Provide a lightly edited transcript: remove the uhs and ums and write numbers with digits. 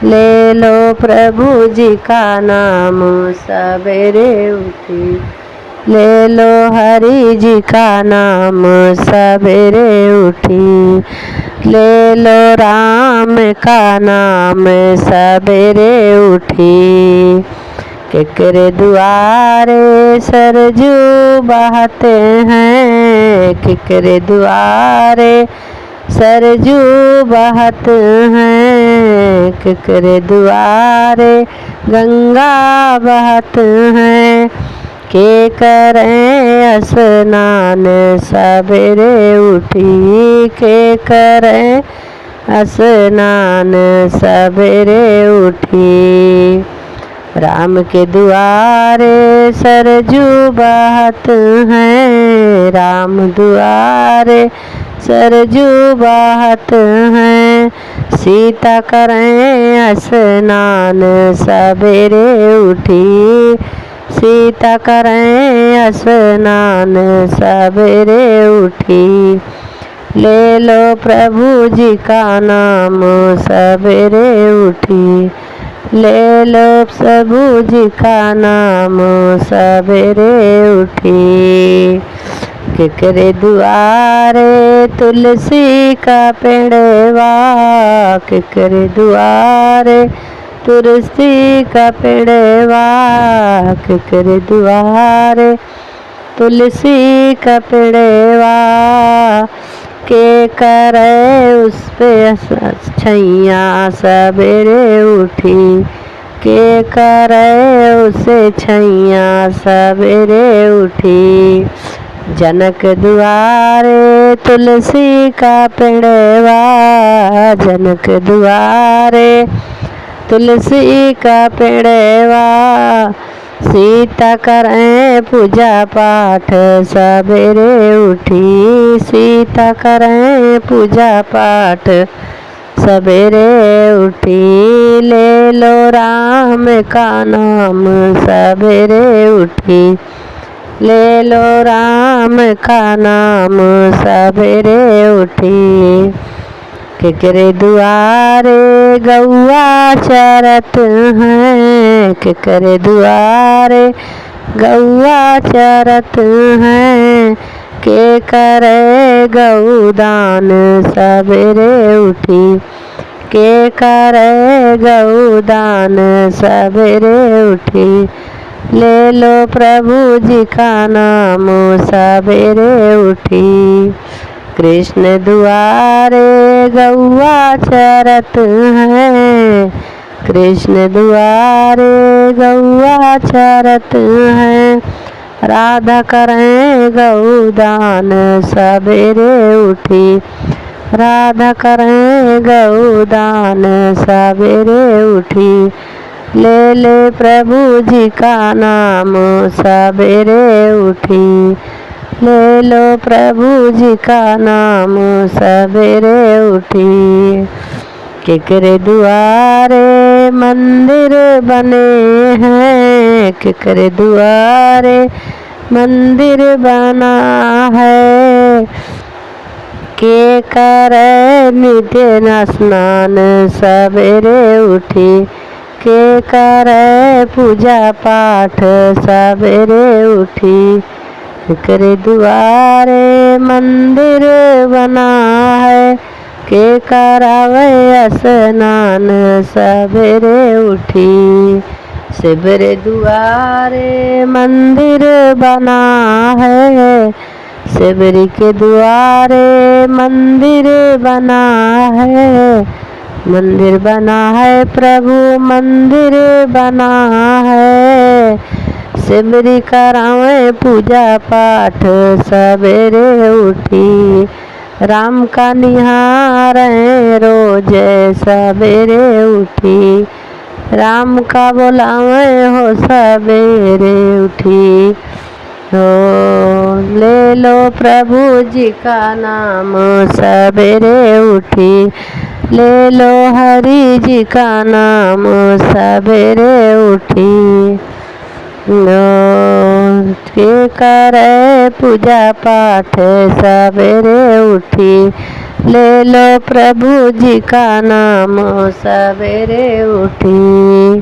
ले लो प्रभु जी का नाम सवेरे उठी। ले लो हरि जी का नाम सवेरे उठी। ले लो राम का नाम सवेरे उठी। केकरे दुआरे सरजू बहते हैं, केकरे दुआरे सरजू बहत हैं, केकरे दुआरे गंगा बहत हैं। के करें स्नान सवेरे उठी, के करें स्नान सवेरे उठी। राम के दुआरे सरजू बहत हैं, राम दुआरे सरजू बहत हैं। सीता करें स्नान सवेरे उठी, सीता करें स्नान सवेरे उठी। ले लो प्रभु जी का नाम सवेरे उठी। ले लो प्रभु जी का नाम सवेरे उठी। केकरे दुआरे तुलसी का पेड़वा, केकरे दुआरे तुलसी का पेड़वा, केकरे दुआरे तुलसी का पेड़वा। के करे उस पे छैया सवेरे उठी, के करे उसे छैया सवेरे उठी। जनक दुआरे तुलसी का पेड़वा, जनक दुआरे तुलसी का पेड़वा। सीता करें पूजा पाठ सवेरे उठी, सीता करें पूजा पाठ सवेरे उठी। ले लो राम का नाम सवेरे उठी, ले लो राम का नाम सवेरे उठी। केकरे दुआरे गौआ चरत हैं, केकरे दुआरे गौआ चरत हैं। के करे गौदान सवेरे उठी, के करे गौदान सवेरे उठी। ले लो प्रभु जी का नाम सवेरे उठी। कृष्ण दुआरे गौआ चरत हैं, कृष्ण दुआरे गौआ चरत हैं। राधा करें गौदान सवेरे उठी, राधा करें गौदान सवेरे उठी। ले ले प्रभु जी का नाम सवेरे उठी, ले लो प्रभु जी का नाम सवेरे उठी। केकरे दुआरे मंदिर बने हैं, केकरे दुआरे मंदिर बना है। के करे नित्य स्नान सवेरे उठी, के करे पूजा पाठ सवेरे उठी। केकरे दुआरे मंदिर बना है, के करावे स्नान सवेरे उठी। शिवरे दुआरे मंदिर बना है, शिवरी के दुआरे मंदिर बना है। मंदिर बना है प्रभु मंदिर बना है। शिवरी करावे पूजा पाठ सवेरे उठी। राम का निहारें रोज सवेरे उठी, राम का बुलावे हो सवेरे उठी। हो ले लो प्रभु जी का नाम सवेरे उठी, ले लो हरि जी का नाम सवेरे उठी। के करे पूजा पाठ सवेरे उठी, ले लो प्रभु जी का नाम सवेरे उठी।